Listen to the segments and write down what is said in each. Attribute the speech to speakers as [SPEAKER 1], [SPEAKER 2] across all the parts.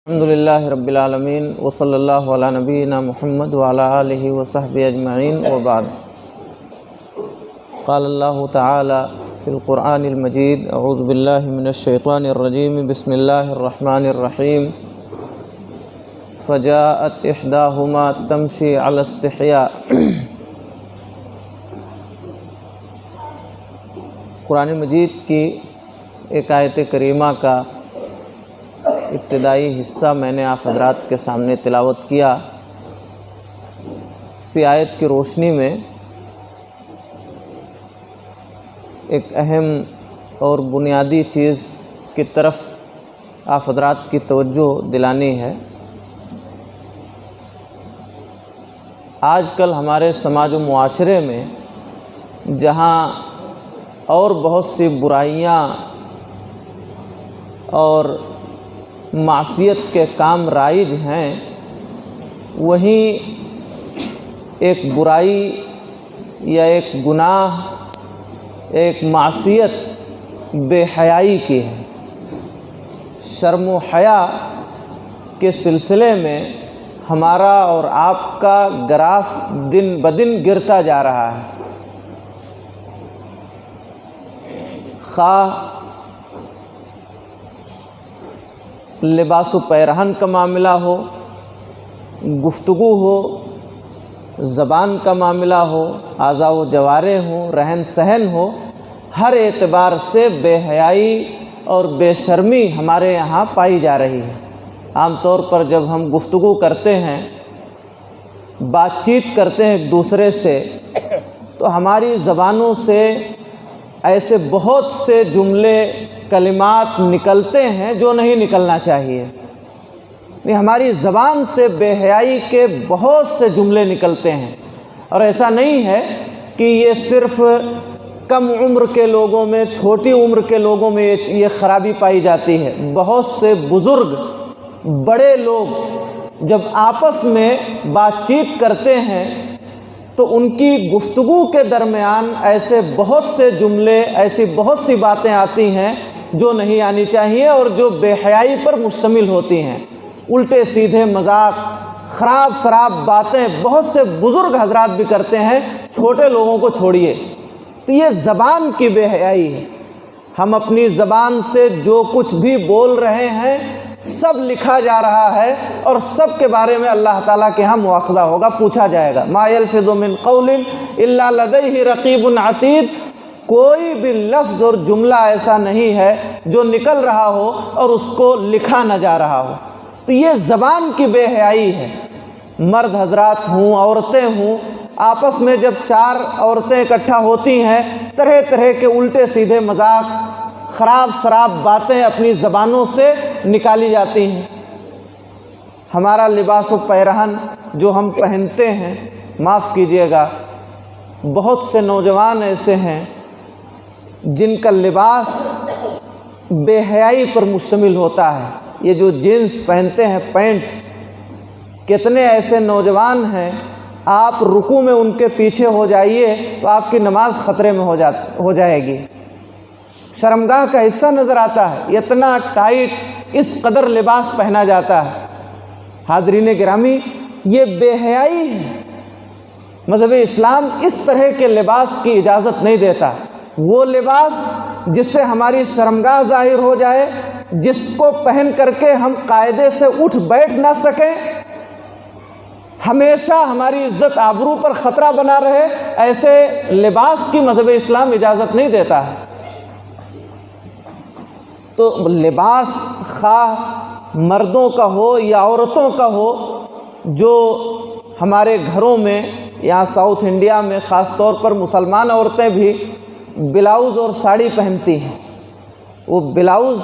[SPEAKER 1] الحمدللہ رب العالمین وصلی اللہ علی نبینا محمد وعلی آلہ وصحبہ اجمعین وبعد۔ قال اللہ تعالی فی القرآن المجید اعوذ باللہ من الشیطان الرجیم بسم اللہ الرحمن الرحیم فجاءت احداہما تمشی علی استحیاء۔ قرآن مجید کی ایک آیت کریمہ کا ابتدائی حصہ میں نے آپ حضرات کے سامنے تلاوت کیا۔ اسی آیت کی روشنی میں ایک اہم اور بنیادی چیز کی طرف آپ حضرات کی توجہ دلانی ہے۔ آج کل ہمارے سماج و معاشرے میں جہاں اور بہت سی برائیاں اور معصیت کے کام رائج ہیں، وہیں ایک برائی یا ایک گناہ، ایک معصیت بے حیائی کی ہے۔ شرم و حیا کے سلسلے میں ہمارا اور آپ کا گراف دن بدن گرتا جا رہا ہے۔ خواہ لباس و پیرہن کا معاملہ ہو، گفتگو ہو، زبان کا معاملہ ہو، اعضاء و جوارح ہوں، رہن سہن ہو، ہر اعتبار سے بے حیائی اور بے شرمی ہمارے یہاں پائی جا رہی ہے۔ عام طور پر جب ہم گفتگو کرتے ہیں، بات چیت کرتے ہیں ایک دوسرے سے، تو ہماری زبانوں سے ایسے بہت سے جملے کلمات نکلتے ہیں جو نہیں نکلنا چاہیے۔ ہماری زبان سے بے حیائی کے بہت سے جملے نکلتے ہیں، اور ایسا نہیں ہے کہ یہ صرف کم عمر کے لوگوں میں، چھوٹی عمر کے لوگوں میں یہ خرابی پائی جاتی ہے۔ بہت سے بزرگ بڑے لوگ جب آپس میں بات چیت کرتے ہیں تو ان کی گفتگو کے درمیان ایسے بہت سے جملے، ایسی بہت سی باتیں آتی ہیں جو نہیں آنی چاہیے اور جو بے حیائی پر مشتمل ہوتی ہیں۔ الٹے سیدھے مذاق، خراب سراب باتیں بہت سے بزرگ حضرات بھی کرتے ہیں، چھوٹے لوگوں کو چھوڑیے۔ تو یہ زبان کی بے حیائی ہے۔ ہم اپنی زبان سے جو کچھ بھی بول رہے ہیں سب لکھا جا رہا ہے، اور سب کے بارے میں اللہ تعالیٰ کے ہاں مواخذہ ہوگا، پوچھا جائے گا۔ ما یلفظ من قول الا لدیہ رقیب عتید۔ کوئی بھی لفظ اور جملہ ایسا نہیں ہے جو نکل رہا ہو اور اس کو لکھا نہ جا رہا ہو۔ تو یہ زبان کی بے حیائی ہے۔ مرد حضرات ہوں، عورتیں ہوں، آپس میں جب چار عورتیں اکٹھا ہوتی ہیں، طرح طرح کے الٹے سیدھے مذاق، خراب سراب باتیں اپنی زبانوں سے نکالی جاتی ہیں۔ ہمارا لباس و پیرہن جو ہم پہنتے ہیں، معاف کیجیے گا، بہت سے نوجوان ایسے ہیں جن کا لباس بے حیائی پر مشتمل ہوتا ہے۔ یہ جو جینس پہنتے ہیں، پینٹ، کتنے ایسے نوجوان ہیں، آپ رکوع میں ان کے پیچھے ہو جائیے تو آپ کی نماز خطرے میں ہو جائے گی۔ شرمگاہ کا حصہ نظر آتا ہے، اتنا ٹائٹ اس قدر لباس پہنا جاتا ہے۔ حاضرین گرامی، یہ بے حیائی ہے۔ مذہب اسلام اس طرح کے لباس کی اجازت نہیں دیتا۔ وہ لباس جس سے ہماری شرمگاہ ظاہر ہو جائے، جس کو پہن کر کے ہم قاعدے سے اٹھ بیٹھ نہ سکیں، ہمیشہ ہماری عزت آبرو پر خطرہ بنا رہے، ایسے لباس کی مذہب اسلام اجازت نہیں دیتا ہے۔ تو لباس خواہ مردوں کا ہو یا عورتوں کا ہو، جو ہمارے گھروں میں، یہاں ساؤتھ انڈیا میں خاص طور پر مسلمان عورتیں بھی بلاؤز اور ساڑی پہنتی ہیں۔ وہ بلاؤز،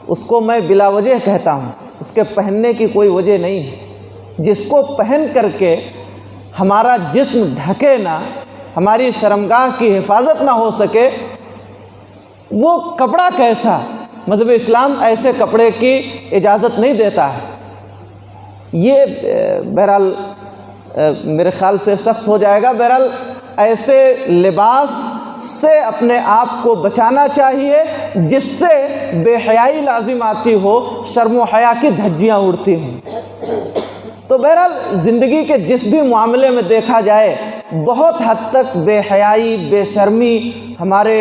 [SPEAKER 1] اس کو میں بلا وجہ کہتا ہوں، اس کے پہننے کی کوئی وجہ نہیں ہے۔ جس کو پہن کر کے ہمارا جسم ڈھکے نہ، ہماری شرمگاہ کی حفاظت نہ ہو سکے، وہ کپڑا کیسا؟ مذہب اسلام ایسے کپڑے کی اجازت نہیں دیتا ہے۔ یہ بہرحال میرے خیال سے سخت ہو جائے گا۔ بہرحال ایسے لباس سے اپنے آپ کو بچانا چاہیے جس سے بے حیائی لازم آتی ہو، شرم و حیا کی دھجیاں اڑتی ہوں۔ تو بہرحال زندگی کے جس بھی معاملے میں دیکھا جائے بہت حد تک بے حیائی، بے شرمی ہمارے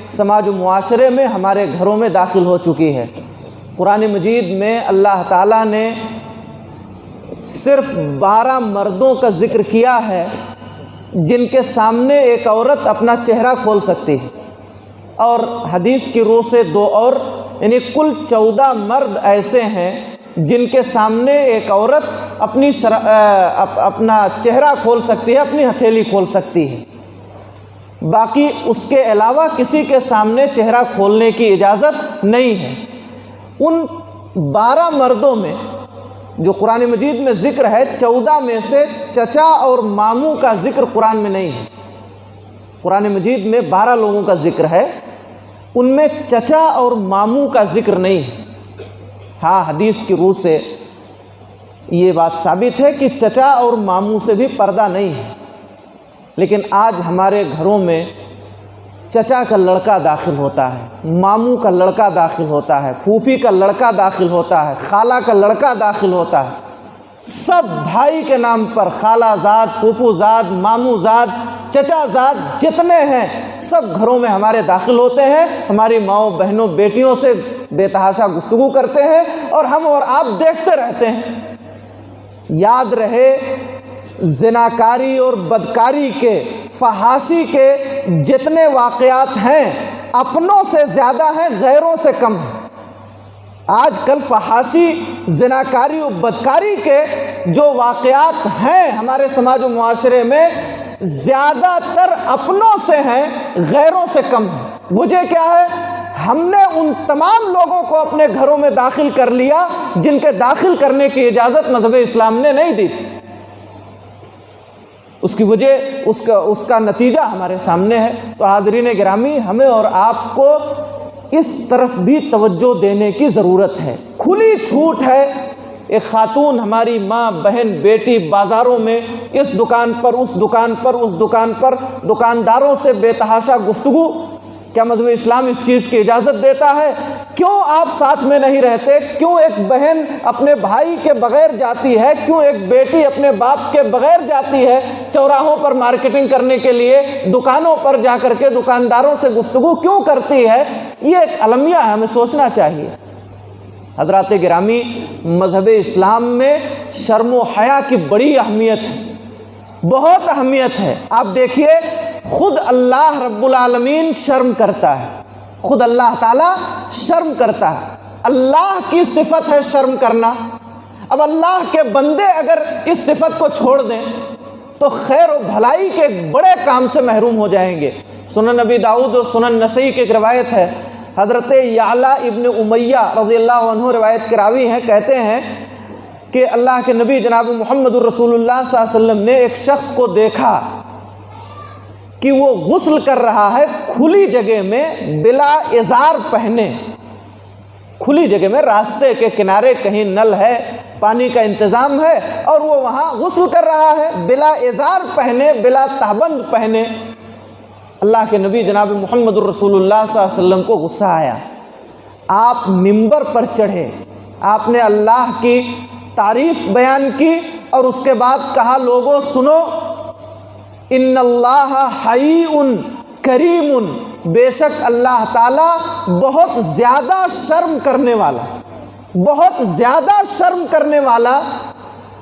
[SPEAKER 1] سماج و معاشرے میں، ہمارے گھروں میں داخل ہو چکی ہے۔ قرآن مجید میں اللہ تعالیٰ نے صرف 12 مردوں کا ذکر کیا ہے جن کے سامنے ایک عورت اپنا چہرہ کھول سکتی ہے، اور حدیث کی روح سے 2 اور، یعنی کل 14 مرد ایسے ہیں جن کے سامنے ایک عورت اپنا چہرہ کھول سکتی ہے، اپنی ہتھیلی کھول سکتی ہے۔ باقی اس کے علاوہ کسی کے سامنے چہرہ کھولنے کی اجازت نہیں ہے۔ ان 12 مردوں میں جو قرآن مجید میں ذکر ہے، 14 میں سے چچا اور ماموں کا ذکر قرآن میں نہیں ہے۔ قرآن مجید میں 12 لوگوں کا ذکر ہے، ان میں چچا اور ماموں کا ذکر نہیں ہے۔ ہاں، حدیث کی روح سے یہ بات ثابت ہے کہ چچا اور ماموں سے بھی پردہ نہیں ہے، لیکن آج ہمارے گھروں میں چچا کا لڑکا داخل ہوتا ہے، ماموں کا لڑکا داخل ہوتا ہے، پھوپھی کا لڑکا داخل ہوتا ہے، خالہ کا لڑکا داخل ہوتا ہے۔ سب بھائی کے نام پر خالہ زاد، پھوپھو زاد، ماموں زاد، چچا زاد جتنے ہیں سب گھروں میں ہمارے داخل ہوتے ہیں، ہماری ماؤں، بہنوں، بیٹیوں سے بے تحاشا گفتگو کرتے ہیں، اور ہم اور آپ دیکھتے رہتے ہیں۔ یاد رہے، زناکاری اور بدکاری کے، فحاشی کے جتنے واقعات ہیں اپنوں سے زیادہ ہیں، غیروں سے کم ہیں۔ آج کل فحاشی، زناکاری اور بدکاری کے جو واقعات ہیں ہمارے سماج و معاشرے میں زیادہ تر اپنوں سے ہیں، غیروں سے کم ہیں۔ وجہ کیا ہے؟ ہم نے ان تمام لوگوں کو اپنے گھروں میں داخل کر لیا جن کے داخل کرنے کی اجازت مذہب اسلام نے نہیں دی تھی۔ اس کی وجہ، اس کا نتیجہ ہمارے سامنے ہے۔ تو حاضرین گرامی، ہمیں اور آپ کو اس طرف بھی توجہ دینے کی ضرورت ہے۔ کھلی چھوٹ ہے، ایک خاتون، ہماری ماں، بہن، بیٹی بازاروں میں اس دکان پر، اس دکان پر، اس دکان پر دکانداروں سے بے تحاشا گفتگو، کیا مذہب اسلام اس چیز کی اجازت دیتا ہے؟ کیوں آپ ساتھ میں نہیں رہتے؟ کیوں ایک بہن اپنے بھائی کے بغیر جاتی ہے؟ کیوں ایک بیٹی اپنے باپ کے بغیر جاتی ہے چوراہوں پر مارکیٹنگ کرنے کے لیے؟ دکانوں پر جا کر کے دکانداروں سے گفتگو کیوں کرتی ہے؟ یہ ایک المیہ ہے، ہمیں سوچنا چاہیے۔ حضرات گرامی، مذہب اسلام میں شرم و حیا کی بڑی اہمیت ہے، بہت اہمیت ہے۔ آپ دیکھیے، خود اللہ رب العالمین شرم کرتا ہے، خود اللہ تعالیٰ شرم کرتا ہے۔ اللہ کی صفت ہے شرم کرنا۔ اب اللہ کے بندے اگر اس صفت کو چھوڑ دیں تو خیر و بھلائی کے بڑے کام سے محروم ہو جائیں گے۔ سنن نبی داؤد اور سنن نسائی کی ایک روایت ہے، حضرت یعلا ابن امیہ رضی اللہ عنہ روایت کے راوی ہیں، کہتے ہیں کہ اللہ کے نبی جناب محمد الرسول اللہ صلی اللہ علیہ وسلم نے ایک شخص کو دیکھا کہ وہ غسل کر رہا ہے کھلی جگہ میں بلا ازار پہنے، کھلی جگہ میں، راستے کے کنارے کہیں نل ہے، پانی کا انتظام ہے، اور وہ وہاں غسل کر رہا ہے بلا ازار پہنے، بلا تہبند پہنے۔ اللہ کے نبی جناب محمد الرسول اللہ صلی اللہ علیہ وسلم کو غصہ آیا، آپ ممبر پر چڑھے، آپ نے اللہ کی تعریف بیان کی اور اس کے بعد کہا، لوگوں سنو، ان اللہ حیء کریم، بے شک اللہ تعالیٰ بہت زیادہ شرم کرنے والا، بہت زیادہ شرم کرنے والا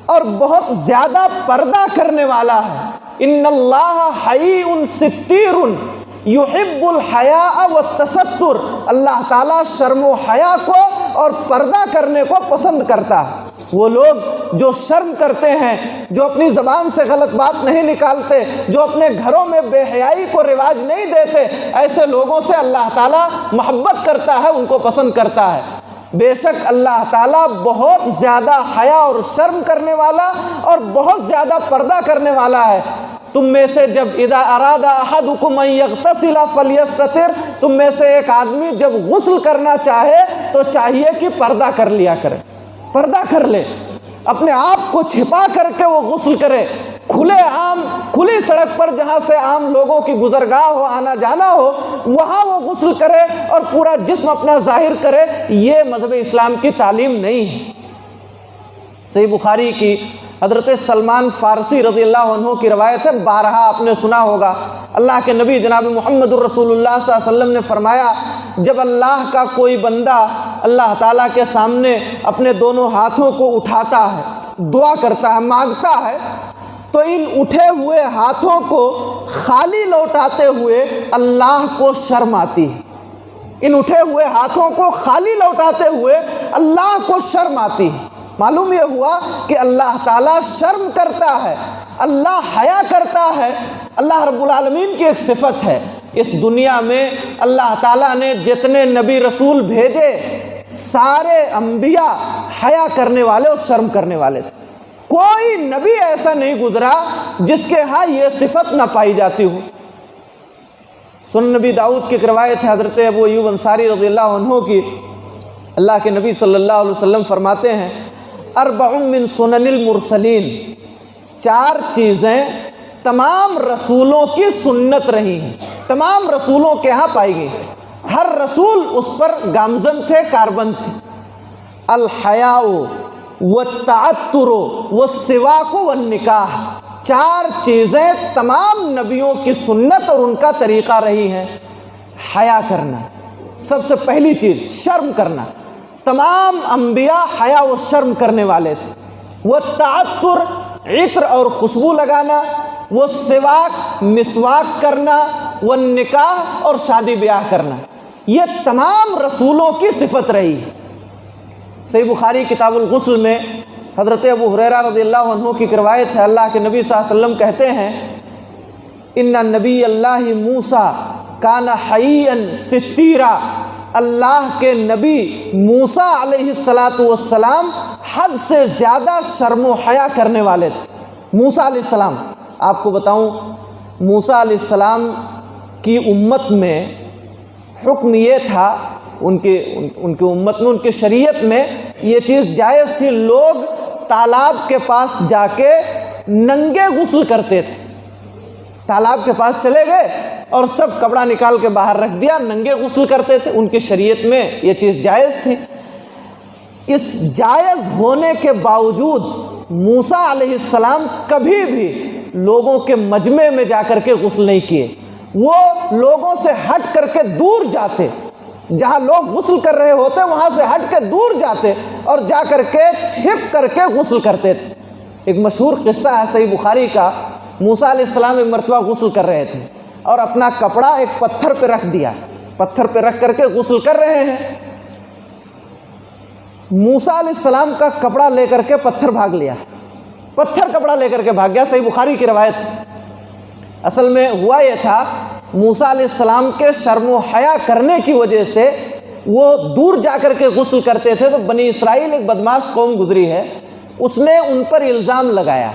[SPEAKER 1] اور بہت زیادہ پردہ کرنے والا ہے۔ ان اللہ حیء ستیر یحب الحیاء والتستر، اللہ تعالیٰ شرم و حیا کو اور پردہ کرنے کو پسند کرتا ہے۔ وہ لوگ جو شرم کرتے ہیں، جو اپنی زبان سے غلط بات نہیں نکالتے، جو اپنے گھروں میں بے حیائی کو رواج نہیں دیتے، ایسے لوگوں سے اللہ تعالیٰ محبت کرتا ہے، ان کو پسند کرتا ہے۔ بے شک اللہ تعالیٰ بہت زیادہ حیا اور شرم کرنے والا اور بہت زیادہ پردہ کرنے والا ہے۔ تم میں سے جب اذا اراد احدکم ان یغتسل فلیستتر، تم میں سے ایک آدمی جب غسل کرنا چاہے تو چاہیے کہ پردہ کر لیا کرے، پردہ کر لے، اپنے آپ کو چھپا کر کے وہ غسل کرے۔ کھلے عام کھلی سڑک پر جہاں سے عام لوگوں کی گزرگاہ ہو، آنا جانا ہو، وہاں وہ غسل کرے اور پورا جسم اپنا ظاہر کرے، یہ مذہب اسلام کی تعلیم نہیں ہے۔ صحیح بخاری کی حضرت سلمان فارسی رضی اللہ عنہ کی روایت ہے، بارہا آپ نے سنا ہوگا، اللہ کے نبی جناب محمد الرسول اللہ صلی اللہ علیہ وسلم نے فرمایا، جب اللہ کا کوئی بندہ اللہ تعالیٰ کے سامنے اپنے دونوں ہاتھوں کو اٹھاتا ہے، دعا کرتا ہے، مانگتا ہے، تو ان اٹھے ہوئے ہاتھوں کو خالی لوٹاتے ہوئے اللہ کو شرم آتی ہے۔ ان اٹھے ہوئے ہاتھوں کو خالی لوٹاتے ہوئے اللہ کو شرم آتی ہے۔ معلوم یہ ہوا کہ اللہ تعالیٰ شرم کرتا ہے، اللہ حیا کرتا ہے۔ اللہ رب العالمین کی ایک صفت ہے، اس دنیا میں اللہ تعالیٰ نے جتنے نبی رسول بھیجے سارے انبیاء حیا کرنے والے اور شرم کرنے والے تھے۔ کوئی نبی ایسا نہیں گزرا جس کے ہاں یہ صفت نہ پائی جاتی ہو۔ سنن نبی داؤد کی روایت ہے حضرت ابو ایوب انصاری رضی اللہ عنہ کی، اللہ کے نبی صلی اللہ علیہ وسلم فرماتے ہیں، اربع من سنن المرسلین، 4 چیزیں تمام رسولوں کی سنت رہی ہیں، تمام رسولوں کے ہاں پائی گئی، ہر رسول اس پر گامزن تھے، کاربند تھے۔ الحیاء والتعطر والسواک والنکاح، 4 چیزیں تمام نبیوں کی سنت اور ان کا طریقہ رہی ہیں۔ حیا کرنا، سب سے پہلی چیز شرم کرنا، تمام انبیاء حیا و شرم کرنے والے تھے۔ والتعطر، عطر اور خوشبو لگانا، والسواک، مسواک کرنا، والنکاح اور شادی بیاہ کرنا، یہ تمام رسولوں کی صفت رہی ہے۔ صحیح بخاری کتاب الغسل میں حضرت ابو ہریرہ رضی اللہ عنہ کی روایت ہے، اللہ کے نبی صلی اللہ علیہ وسلم کہتے ہیں، ان نبی اللہ موسیٰ کان حییا ستیرا، اللہ کے نبی موسیٰ علیہ السلام حد سے زیادہ شرم و حیا کرنے والے تھے۔ موسیٰ علیہ السلام، آپ کو بتاؤں، موسیٰ علیہ السلام کی امت میں حکم یہ تھا، ان کی امت میں، ان کی شریعت میں یہ چیز جائز تھی، لوگ تالاب کے پاس جا کے ننگے غسل کرتے تھے۔ تالاب کے پاس چلے گئے اور سب کپڑا نکال کے باہر رکھ دیا، ننگے غسل کرتے تھے، ان کی شریعت میں یہ چیز جائز تھی۔ اس جائز ہونے کے باوجود موسیٰ علیہ السلام کبھی بھی لوگوں کے مجمع میں جا کر کے غسل نہیں کیے، وہ لوگوں سے ہٹ کر کے دور جاتے، جہاں لوگ غسل کر رہے ہوتے وہاں سے ہٹ کے دور جاتے اور جا کر کے چھپ کر کے غسل کرتے تھے۔ ایک مشہور قصہ ہے صحیح بخاری کا، موسیٰ علیہ السلام ایک مرتبہ غسل کر رہے تھے اور اپنا کپڑا ایک پتھر پہ رکھ دیا، پتھر پہ رکھ کر کے غسل کر رہے ہیں۔ موسیٰ علیہ السلام کا کپڑا لے کر کے پتھر بھاگ لیا، پتھر کپڑا لے کر کے بھاگ گیا، صحیح بخاری کی روایت ہے۔ اصل میں ہوا یہ تھا، موسیٰ علیہ السلام کے شرم و حیا کرنے کی وجہ سے وہ دور جا کر کے غسل کرتے تھے، تو بنی اسرائیل ایک بدماش قوم گزری ہے، اس نے ان پر الزام لگایا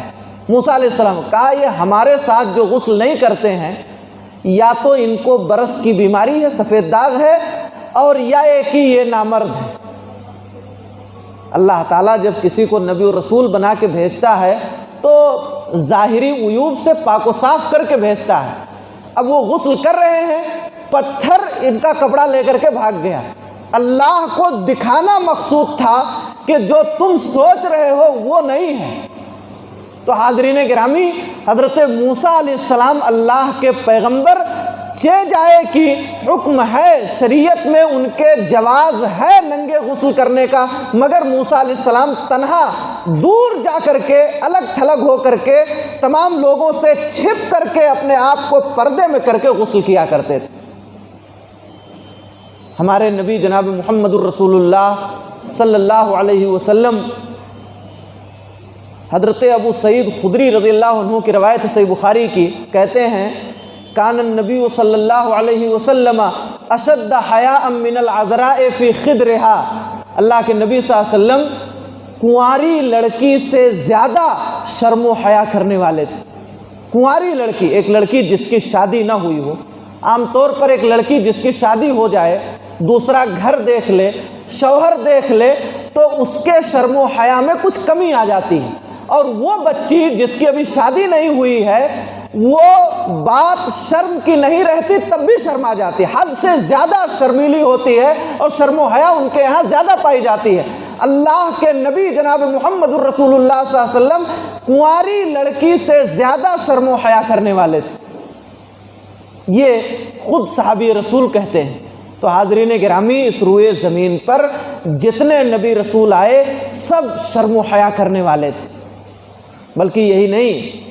[SPEAKER 1] موسیٰ علیہ السلام، کہا یہ ہمارے ساتھ جو غسل نہیں کرتے ہیں یا تو ان کو برس کی بیماری ہے، سفید داغ ہے، اور یا کہ یہ نامرد ہے۔ اللہ تعالیٰ جب کسی کو نبی و رسول بنا کے بھیجتا ہے تو ظاہری عیوب سے پاک و صاف کر کے بھیجتا ہے۔ اب وہ غسل کر رہے ہیں، پتھر ان کا کپڑا لے کر کے بھاگ گیا۔ اللہ کو دکھانا مقصود تھا کہ جو تم سوچ رہے ہو وہ نہیں ہے۔ تو حاضرین گرامی، حضرت موسیٰ علیہ السلام اللہ کے پیغمبر، چہ جائے کہ حکم ہے شریعت میں، ان کے جواز ہے ننگے غسل کرنے کا، مگر موسیٰ علیہ السلام تنہا دور جا کر کے الگ تھلگ ہو کر کے تمام لوگوں سے چھپ کر کے اپنے آپ کو پردے میں کر کے غسل کیا کرتے تھے۔ ہمارے نبی جناب محمد الرسول اللہ صلی اللہ علیہ وسلم، حضرت ابو سعید خدری رضی اللہ عنہ کی روایت صحیح بخاری کی، کہتے ہیں، کان النبی صلی اللہ علیہ وسلم اشد حیاء من العذراء فی خدرها، اللہ کے نبی صلی اللہ علیہ وسلم کنواری لڑکی سے زیادہ شرم و حیا کرنے والے تھے۔ کنواری لڑکی، ایک لڑکی جس کی شادی نہ ہوئی ہو، عام طور پر ایک لڑکی جس کی شادی ہو جائے، دوسرا گھر دیکھ لے، شوہر دیکھ لے، تو اس کے شرم و حیا میں کچھ کمی آ جاتی ہے، اور وہ بچی جس کی ابھی شادی نہیں ہوئی ہے وہ بات شرم کی نہیں رہتی تب بھی شرم آ جاتی ہے، حد سے زیادہ شرمیلی ہوتی ہے اور شرم و حیا ان کے یہاں زیادہ پائی جاتی ہے۔ اللہ کے نبی جناب محمد الرسول اللہ صلی اللہ علیہ وسلم کنواری لڑکی سے زیادہ شرم و حیا کرنے والے تھے، یہ خود صحابی رسول کہتے ہیں۔ تو حاضرین گرامی، اس روئے زمین پر جتنے نبی رسول آئے سب شرم و حیا کرنے والے تھے، بلکہ یہی نہیں،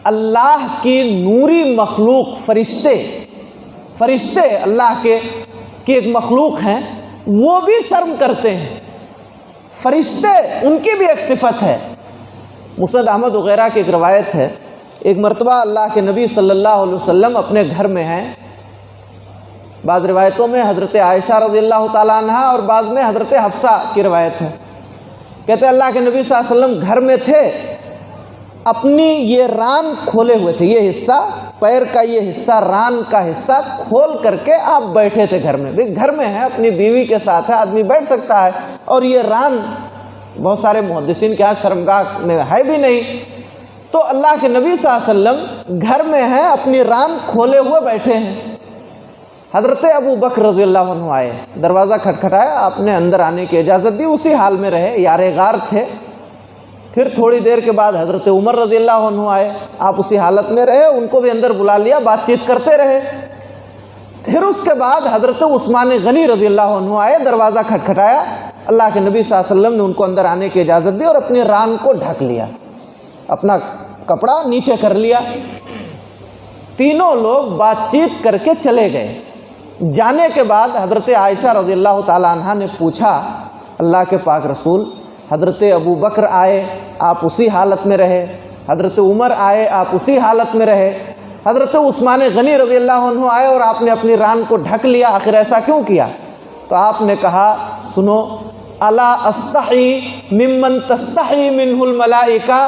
[SPEAKER 1] اللہ کی نوری مخلوق فرشتے اللہ کی ایک مخلوق ہیں، وہ بھی شرم کرتے ہیں۔ فرشتے ان کی بھی ایک صفت ہے۔ مسند احمد وغیرہ کی ایک روایت ہے، ایک مرتبہ اللہ کے نبی صلی اللہ علیہ وسلم اپنے گھر میں ہیں، بعض روایتوں میں حضرت عائشہ رضی اللہ تعالیٰ عنہ اور بعض میں حضرت حفصہ کی روایت ہے، کہتے ہیں اللہ کے نبی صلی اللہ علیہ وسلم گھر میں تھے، اپنی یہ ران کھولے ہوئے تھے، یہ حصہ پیر کا، یہ حصہ ران کا حصہ کھول کر کے آپ بیٹھے تھے گھر میں، گھر میں ہے، اپنی بیوی کے ساتھ ہے، آدمی بیٹھ سکتا ہے، اور یہ ران بہت سارے محدثین کے ہاں شرمگاہ میں ہے بھی نہیں، تو اللہ کے نبی صلی اللہ علیہ وسلم گھر میں ہیں، اپنی ران کھولے ہوئے بیٹھے ہیں۔ حضرت ابو بکر رضی اللہ عنہ آئے، دروازہ کھٹکھٹایا، آپ نے اندر آنے کی اجازت دی، اسی حال میں رہے، یار غار تھے۔ پھر تھوڑی دیر کے بعد حضرت عمر رضی اللہ عنہ آئے، آپ اسی حالت میں رہے، ان کو بھی اندر بلا لیا، بات چیت کرتے رہے۔ پھر اس کے بعد حضرت عثمان غنی رضی اللہ عنہ آئے، دروازہ کھٹکھٹایا، اللہ کے نبی صلی اللہ علیہ وسلم نے ان کو اندر آنے کی اجازت دی اور اپنی ران کو ڈھک لیا، اپنا کپڑا نیچے کر لیا۔ تینوں لوگ بات چیت کر کے چلے گئے۔ جانے کے بعد حضرت عائشہ رضی اللہ تعالیٰ عنہ نے پوچھا، اللہ کے پاک رسول، حضرت ابو بکر آئے، آپ اسی حالت میں رہے، حضرت عمر آئے، آپ اسی حالت میں رہے، حضرت عثمان غنی رضی اللہ عنہ آئے اور آپ نے اپنی ران کو ڈھک لیا، آخر ایسا کیوں کیا؟ تو آپ نے کہا، سنو، الا استحی ممن تستحی منہ الملائکہ،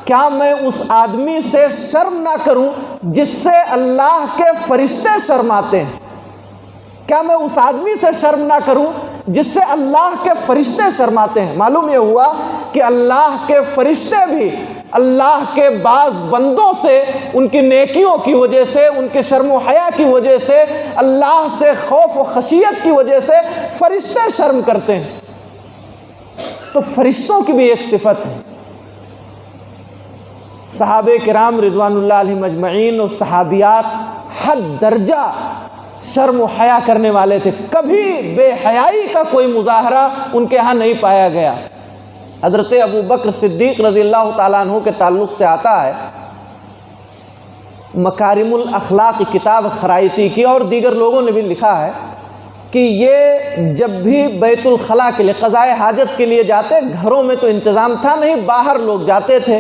[SPEAKER 1] کیا میں اس آدمی سے شرم نہ کروں جس سے اللہ کے فرشتے شرماتے ہیں؟ کیا میں اس آدمی سے شرم نہ کروں جس سے اللہ کے فرشتے شرماتے ہیں؟ معلوم یہ ہوا کہ اللہ کے فرشتے بھی اللہ کے بعض بندوں سے، ان کی نیکیوں کی وجہ سے، ان کے شرم و حیا کی وجہ سے، اللہ سے خوف و خشیت کی وجہ سے فرشتے شرم کرتے ہیں۔ تو فرشتوں کی بھی ایک صفت ہے۔ صحابہ کرام رضوان اللہ علیہم اجمعین اور صحابیات حد درجہ شرم و حیا کرنے والے تھے، کبھی بے حیائی کا کوئی مظاہرہ ان کے ہاں نہیں پایا گیا۔ حضرت ابو بکر صدیق رضی اللہ تعالیٰ عنہ کے تعلق سے آتا ہے، مکارم الاخلاق کتاب خرائطی کی اور دیگر لوگوں نے بھی لکھا ہے کہ یہ جب بھی بیت الخلاء کے لیے قضاء حاجت کے لیے جاتے، گھروں میں تو انتظام تھا نہیں، باہر لوگ جاتے تھے،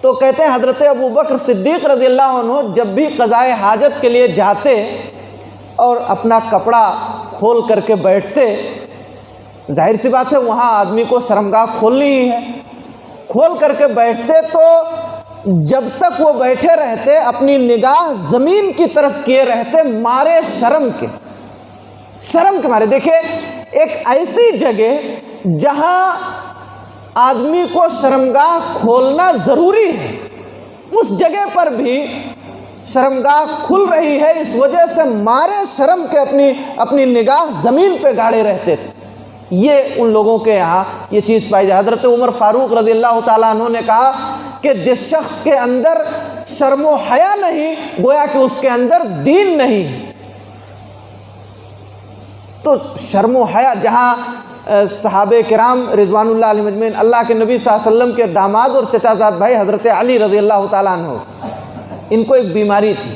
[SPEAKER 1] تو کہتے ہیں حضرت ابو بکر صدیق رضی اللہ عنہ جب بھی قضاء حاجت کے لیے جاتے اور اپنا کپڑا کھول کر کے بیٹھتے، ظاہر سی بات ہے وہاں آدمی کو شرمگاہ کھولنی ہی ہے، کھول کر کے بیٹھتے تو جب تک وہ بیٹھے رہتے اپنی نگاہ زمین کی طرف کیے رہتے، مارے شرم کے مارے۔ دیکھیں، ایک ایسی جگہ جہاں آدمی کو شرمگاہ کھولنا ضروری ہے، اس جگہ پر بھی شرمگاہ کھل رہی ہے، اس وجہ سے مارے شرم کے اپنی نگاہ زمین پہ گاڑے رہتے تھے۔ یہ ان لوگوں کے یہاں یہ چیز پائی جائے۔ حضرت عمر فاروق رضی اللہ تعالیٰ عنہ نے کہا کہ جس شخص کے اندر شرم و حیا نہیں، گویا کہ اس کے اندر دین نہیں۔ تو شرم و حیا جہاں صحابہ کرام رضوان اللہ علیہم اجمعین، اللہ کے نبی صلی اللہ علیہ وسلم کے داماد اور چچا زاد بھائی حضرت علی رضی اللہ تعالیٰ عنہ، ان کو ایک بیماری تھی،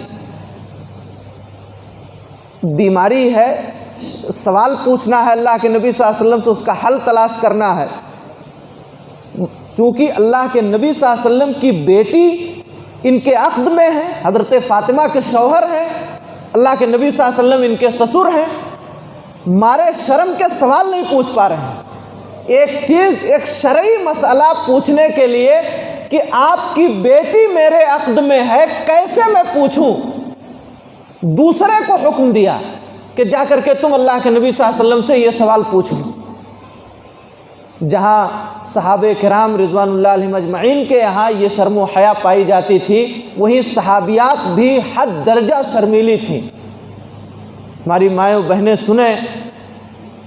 [SPEAKER 1] بیماری ہے، سوال پوچھنا ہے اللہ کے نبی صلی اللہ علیہ وسلم سے، اس کا حل تلاش کرنا ہے۔ چونکہ اللہ کے نبی صلی اللہ علیہ وسلم کی بیٹی ان کے عقد میں ہے، حضرت فاطمہ کے شوہر ہیں، اللہ کے نبی صلی اللہ علیہ وسلم ان کے سسر ہیں، مارے شرم کے سوال نہیں پوچھ پا رہے ہیں۔ ایک شرعی مسئلہ پوچھنے کے لیے کہ آپ کی بیٹی میرے عقد میں ہے، کیسے میں پوچھوں؟ دوسرے کو حکم دیا کہ جا کر کے تم اللہ کے نبی صلی اللہ علیہ وسلم سے یہ سوال پوچھ لو۔ جہاں صحابہ کرام رضوان اللہ علیہم اجمعین کے یہاں یہ شرم و حیا پائی جاتی تھی، وہیں صحابیات بھی حد درجہ شرمیلی تھیں۔ ہماری مائیں و بہنیں سنیں،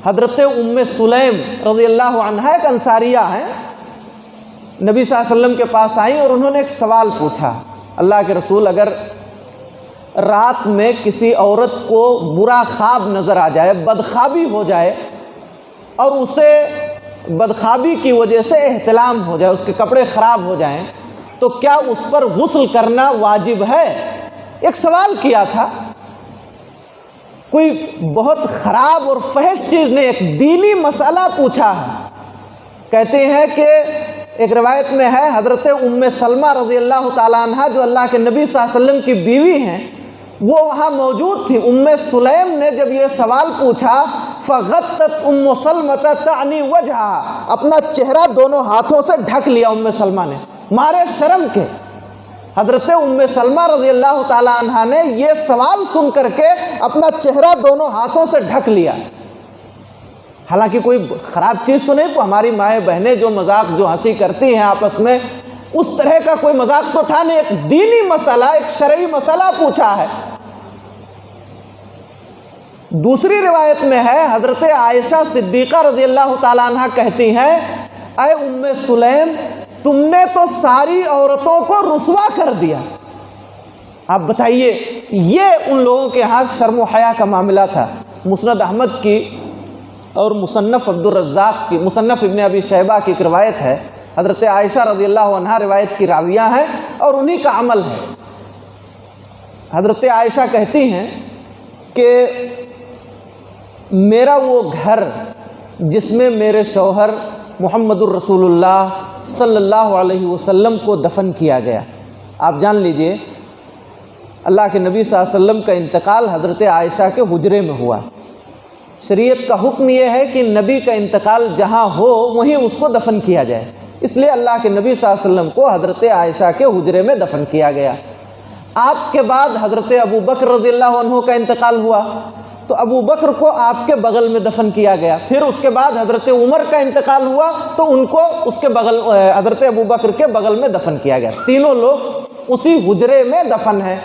[SPEAKER 1] حضرت ام سلیم رضی اللہ عنہا ایک انصاریہ ہیں، نبی صلی اللہ علیہ وسلم کے پاس آئیں اور انہوں نے ایک سوال پوچھا، اللہ کے رسول اگر رات میں کسی عورت کو برا خواب نظر آ جائے، بدخوابی ہو جائے اور اسے بدخوابی کی وجہ سے احتلام ہو جائے، اس کے کپڑے خراب ہو جائیں، تو کیا اس پر غسل کرنا واجب ہے؟ ایک سوال کیا تھا، کوئی بہت خراب اور فحش چیز نہیں، ایک دینی مسئلہ پوچھا ہے۔ کہتے ہیں کہ ایک روایت میں ہے حضرت ام سلمہ رضی اللہ تعالیٰ عنہ جو اللہ کے نبی صلی اللہ علیہ وسلم کی بیوی ہیں، وہ وہاں موجود تھی۔ ام سلیم نے جب یہ سوال پوچھا فغطت ام سلمہ تعنی وجہا، اپنا چہرہ دونوں ہاتھوں سے ڈھک لیا ام سلمہ نے مارے شرم کے۔ حضرت ام سلمہ رضی اللہ تعالیٰ عنہ نے یہ سوال سن کر کے اپنا چہرہ دونوں ہاتھوں سے ڈھک لیا۔ حالانکہ کوئی خراب چیز تو نہیں، ہماری مائیں بہنیں جو مذاق جو ہنسی کرتی ہیں آپس میں، اس طرح کا کوئی مذاق تو تھا نہیں، ایک دینی مسئلہ، ایک شرعی مسئلہ پوچھا ہے۔ دوسری روایت میں ہے حضرت عائشہ صدیقہ رضی اللہ تعالیٰ عنہ کہتی ہیں، اے ام سلیم تم نے تو ساری عورتوں کو رسوا کر دیا۔ آپ بتائیے، یہ ان لوگوں کے ہاں شرم و حیا کا معاملہ تھا۔ مسند احمد کی اور مصنف عبد الرزاق کی، مصنف ابن ابی شیبہ کی ایک روایت ہے، حضرت عائشہ رضی اللہ عنہا روایت کی راویہ ہیں اور انہی کا عمل ہے۔ حضرت عائشہ کہتی ہیں کہ میرا وہ گھر جس میں میرے شوہر محمد الرسول اللہ صلی اللہ علیہ وسلم کو دفن کیا گیا، آپ جان لیجئے اللہ کے نبی صلی اللہ علیہ وسلم کا انتقال حضرت عائشہ کے حجرے میں ہوا۔ شریعت کا حکم یہ ہے کہ نبی کا انتقال جہاں ہو وہیں اس کو دفن کیا جائے، اس لیے اللہ کے نبی صلی اللہ علیہ وسلم کو حضرت عائشہ کے حجرے میں دفن کیا گیا۔ آپ کے بعد حضرت ابو بکر رضی اللہ عنہ کا انتقال ہوا تو ابو بکر کو آپ کے بغل میں دفن کیا گیا، پھر اس کے بعد حضرت عمر کا انتقال ہوا تو ان کو اس کے بغل حضرت ابو بکر کے بغل میں دفن کیا گیا، تینوں لوگ اسی حجرے میں دفن ہیں۔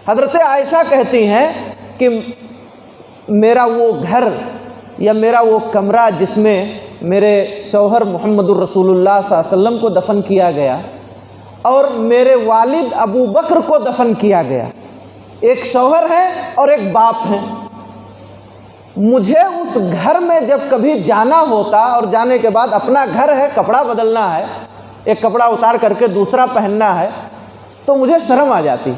[SPEAKER 1] حضرت عائشہ کہتی ہیں کہ میرا وہ گھر یا میرا وہ کمرہ جس میں میرے شوہر محمد الرسول اللہ صلی اللہ علیہ وسلم کو دفن کیا گیا اور میرے والد ابو بکر کو دفن کیا گیا، ایک شوہر ہے اور ایک باپ ہیں، مجھے اس گھر میں جب کبھی جانا ہوتا اور جانے کے بعد اپنا گھر ہے، کپڑا بدلنا ہے، ایک کپڑا اتار کر کے دوسرا پہننا ہے تو مجھے شرم آ جاتی،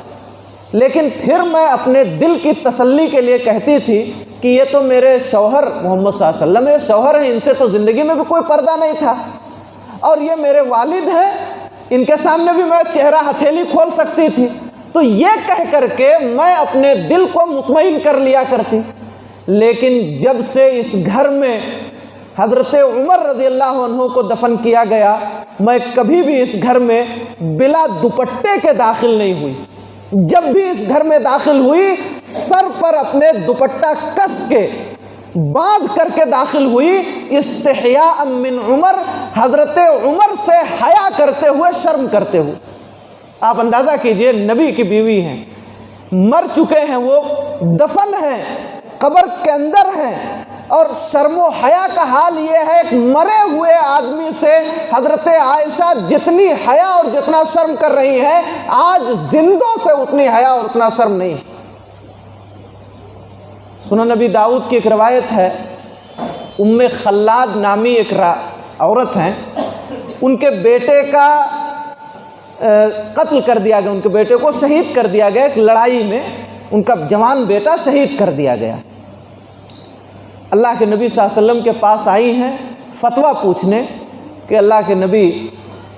[SPEAKER 1] لیکن پھر میں اپنے دل کی تسلی کے لیے کہتی تھی کہ یہ تو میرے شوہر محمد صلی اللہ علیہ وسلم یہ شوہر ہیں، ان سے تو زندگی میں بھی کوئی پردہ نہیں تھا، اور یہ میرے والد ہیں، ان کے سامنے بھی میں چہرہ ہتھیلی کھول سکتی تھی، تو یہ کہہ کر کے میں اپنے دل کو مطمئن کر لیا کرتی۔ لیکن جب سے اس گھر میں حضرت عمر رضی اللہ عنہ کو دفن کیا گیا، میں کبھی بھی اس گھر میں بلا دوپٹے کے داخل نہیں ہوئی، جب بھی اس گھر میں داخل ہوئی سر پر اپنے دوپٹہ کس کے باندھ کر کے داخل ہوئی، استحیاء من عمر، حضرت عمر سے حیا کرتے ہوئے، شرم کرتے ہوئے۔ آپ اندازہ کیجئے، نبی کی بیوی ہیں، مر چکے ہیں، وہ دفن ہیں، قبر کے اندر ہیں، اور شرم و حیا کا حال یہ ہے ایک مرے ہوئے آدمی سے حضرت عائشہ جتنی حیا اور جتنا شرم کر رہی ہیں، آج زندوں سے اتنی حیا اور اتنا شرم نہیں۔ سنن نبی داؤد کی ایک روایت ہے، ام خلاد نامی ایک عورت ہیں، ان کے بیٹے کا قتل کر دیا گیا، ان کے بیٹے کو شہید کر دیا گیا، ایک لڑائی میں ان کا جوان بیٹا شہید کر دیا گیا۔ اللہ کے نبی صلی اللہ علیہ وسلم کے پاس آئی ہیں فتویٰ پوچھنے کہ اللہ کے نبی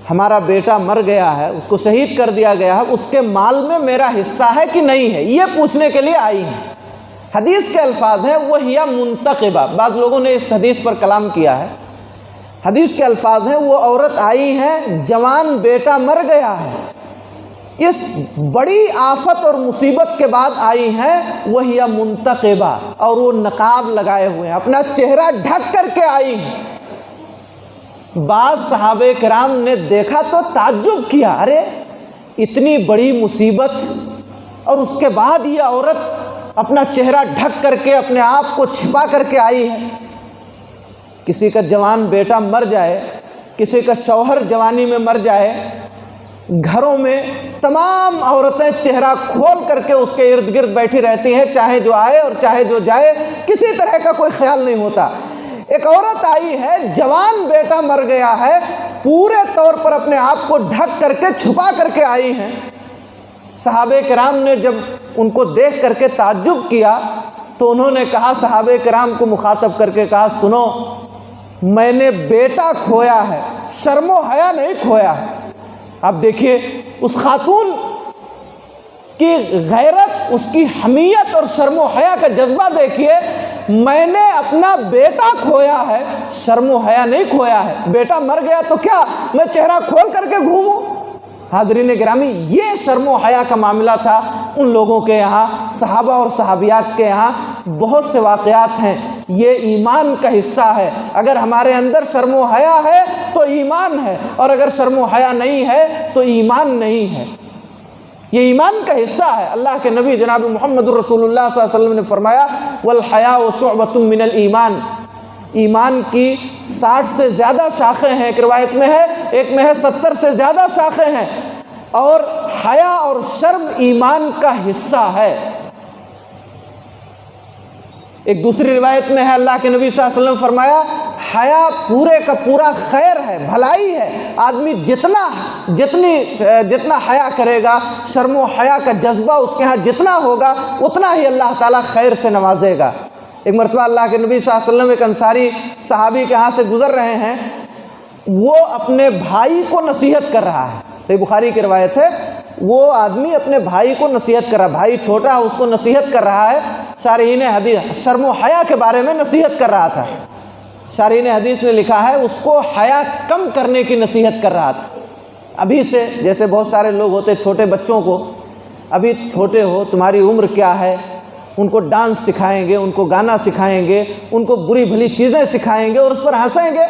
[SPEAKER 1] ہمارا بیٹا مر گیا ہے، اس کو شہید کر دیا گیا ہے، اس کے مال میں میرا حصہ ہے کہ نہیں ہے، یہ پوچھنے کے لیے آئی ہیں۔ حدیث کے الفاظ ہیں وہی منتقبہ، بعض لوگوں نے اس حدیث پر کلام کیا ہے، حدیث کے الفاظ ہیں وہ عورت آئی ہیں، جوان بیٹا مر گیا ہے، اس بڑی آفت اور مصیبت کے بعد آئی ہیں، وہی منتقبہ، اور وہ نقاب لگائے ہوئے ہیں، اپنا چہرہ ڈھک کر کے آئی ہیں، بعض صحابہ کرام نے دیکھا تو تعجب کیا، ارے اتنی بڑی مصیبت اور اس کے بعد یہ عورت اپنا چہرہ ڈھک کر کے اپنے آپ کو چھپا کر کے آئی ہے۔ کسی کا جوان بیٹا مر جائے، کسی کا شوہر جوانی میں مر جائے، گھروں میں تمام عورتیں چہرہ کھول کر کے اس کے ارد گرد بیٹھی رہتی ہیں، چاہے جو آئے اور چاہے جو جائے، کسی طرح کا کوئی خیال نہیں ہوتا۔ ایک عورت آئی ہے، جوان بیٹا مر گیا ہے، پورے طور پر اپنے آپ کو ڈھک کر کے چھپا کر کے آئی ہیں۔ صحابہ کرام نے جب ان کو دیکھ کر کے تعجب کیا تو انہوں نے کہا، صحابہ کرام کو مخاطب کر کے کہا، سنو، میں نے بیٹا کھویا ہے، شرم و حیا نہیں کھویا ہے۔ اب دیکھیے اس خاتون کی غیرت، اس کی حمیت اور شرم و حیا کا جذبہ دیکھیے، میں نے اپنا بیٹا کھویا ہے، شرم و حیا نہیں کھویا ہے۔ بیٹا مر گیا تو کیا میں چہرہ کھول کر کے گھوموں؟ حاضرین گرامی، یہ شرم و حیا کا معاملہ تھا ان لوگوں کے یہاں، صحابہ اور صحابیات کے یہاں۔ بہت سے واقعات ہیں، یہ ایمان کا حصہ ہے۔ اگر ہمارے اندر شرم و حیا ہے تو ایمان ہے، اور اگر شرم و حیا نہیں ہے تو ایمان نہیں ہے۔ یہ ایمان کا حصہ ہے۔ اللہ کے نبی جناب محمد رسول اللہ صلی اللہ علیہ وسلم نے فرمایا، وَالْحَيَاءُ شُعْبَةٌ مِّنَ الْإِيمَانِ، ایمان کی 60 سے زیادہ شاخیں ہیں، ایک روایت میں ہے، ایک میں ہے 70 سے زیادہ شاخیں ہیں، اور حیا اور شرم ایمان کا حصہ ہے۔ ایک دوسری روایت میں ہے، اللہ کے نبی صلی اللہ علیہ وسلم نے فرمایا، حیا پورے کا پورا خیر ہے، بھلائی ہے۔ آدمی جتنا حیا کرے گا، شرم و حیا کا جذبہ اس کے ہاں جتنا ہوگا، اتنا ہی اللہ تعالیٰ خیر سے نوازے گا۔ ایک مرتبہ اللہ کے نبی صلی اللہ علیہ وسلم ایک انصاری صحابی کے ہاں سے گزر رہے ہیں، وہ اپنے بھائی کو نصیحت کر رہا ہے، صحیح بخاری کی روایت ہے، وہ آدمی اپنے بھائی کو نصیحت کر رہا ہے، بھائی چھوٹا ہے اس کو نصیحت کر رہا ہے۔ شارحین حدیث شرم و حیا کے بارے میں نصیحت کر رہا تھا۔ شارحین حدیث نے لکھا ہے اس کو حیا کم کرنے کی نصیحت کر رہا تھا۔ ابھی سے، جیسے بہت سارے لوگ ہوتے چھوٹے بچوں کو، ابھی چھوٹے ہو، تمہاری عمر کیا ہے، ان کو ڈانس سکھائیں گے، ان کو گانا سکھائیں گے، ان کو بری بھلی چیزیں سکھائیں گے اور اس پر ہنسیں گے۔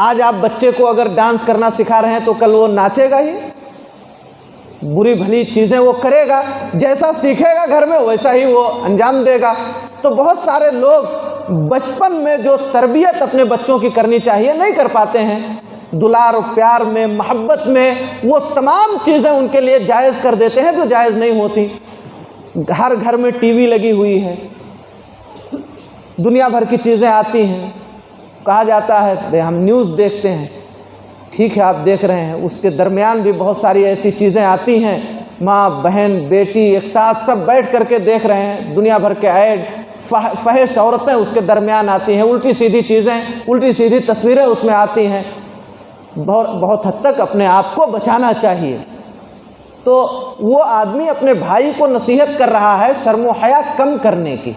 [SPEAKER 1] آج آپ بچے کو اگر ڈانس کرنا سکھا رہے ہیں تو کل وہ ناچے گا ہی، بری بھلی چیزیں وہ کرے گا، جیسا سیکھے گا گھر میں ویسا ہی وہ انجام دے گا۔ تو بہت سارے لوگ بچپن میں جو تربیت اپنے بچوں کی کرنی چاہیے نہیں کر پاتے ہیں۔ دلار و پیار میں، محبت میں وہ تمام چیزیں ان کے لیے جائز کر دیتے ہیں جو جائز نہیں ہوتی۔ ہر گھر میں ٹی وی لگی ہوئی ہے، دنیا بھر کی چیزیں آتی ہیں، کہا جاتا ہے بھئی ہم نیوز دیکھتے ہیں، ٹھیک ہے آپ دیکھ رہے ہیں، اس کے درمیان بھی بہت ساری ایسی چیزیں آتی ہیں، ماں بہن بیٹی ایک ساتھ سب بیٹھ کر کے دیکھ رہے ہیں، دنیا بھر کے ایڈ، فحش عورتیں اس کے درمیان آتی ہیں، الٹی سیدھی چیزیں، الٹی سیدھی تصویریں اس میں آتی ہیں۔ بہت حد تک اپنے آپ کو بچانا چاہیے۔ تو وہ آدمی اپنے بھائی کو نصیحت کر رہا ہے شرم و حیا کم کرنے کی۔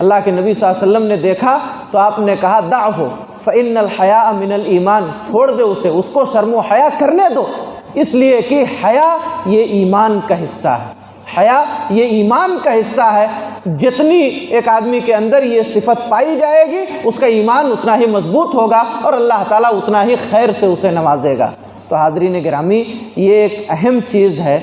[SPEAKER 1] اللہ کے نبی صلی اللہ علیہ وسلم نے دیکھا تو آپ نے کہا، دعہ فإن الحیاء من الایمان، چھوڑ دے اسے، اس کو شرم و حیا کرنے دو، اس لیے کہ حیا یہ ایمان کا حصہ ہے۔ حیا یہ ایمان کا حصہ ہے۔ جتنی ایک آدمی کے اندر یہ صفت پائی جائے گی، اس کا ایمان اتنا ہی مضبوط ہوگا اور اللہ تعالیٰ اتنا ہی خیر سے اسے نوازے گا۔ تو حاضرین گرامی، یہ ایک اہم چیز ہے،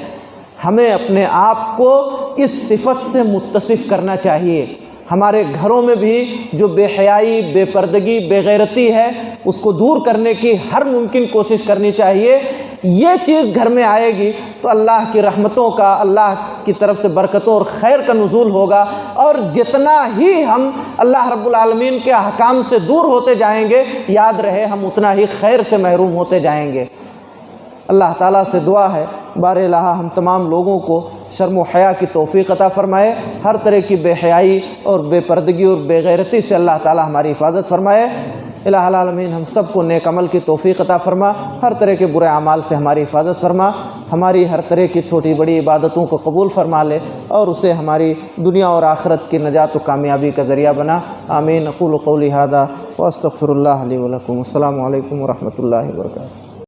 [SPEAKER 1] ہمیں اپنے آپ کو اس صفت سے متصف کرنا چاہیے۔ ہمارے گھروں میں بھی جو بے حیائی، بے پردگی، بے غیرتی ہے، اس کو دور کرنے کی ہر ممکن کوشش کرنی چاہیے۔ یہ چیز گھر میں آئے گی تو اللہ کی رحمتوں کا، اللہ کی طرف سے برکتوں اور خیر کا نزول ہوگا، اور جتنا ہی ہم اللہ رب العالمین کے احکام سے دور ہوتے جائیں گے، یاد رہے ہم اتنا ہی خیر سے محروم ہوتے جائیں گے۔ اللہ تعالیٰ سے دعا ہے بار الہ ہم تمام لوگوں کو شرم و حیا کی توفیق عطا فرمائے، ہر طرح کی بے حیائی اور بے پردگی اور بے غیرتی سے اللہ تعالیٰ ہماری حفاظت فرمائے۔ الہ العالمین ہم سب کو نیک عمل کی توفیق عطا فرما، ہر طرح کے برے اعمال سے ہماری حفاظت فرما، ہماری ہر طرح کی چھوٹی بڑی عبادتوں کو قبول فرما لے اور اسے ہماری دنیا اور آخرت کی نجات و کامیابی کا ذریعہ بنا۔ آمین۔ اقول قولی ھذا واستغفر اللہ لی ولکم۔ السلام علیکم ورحمۃ اللہ وبرکاتہ۔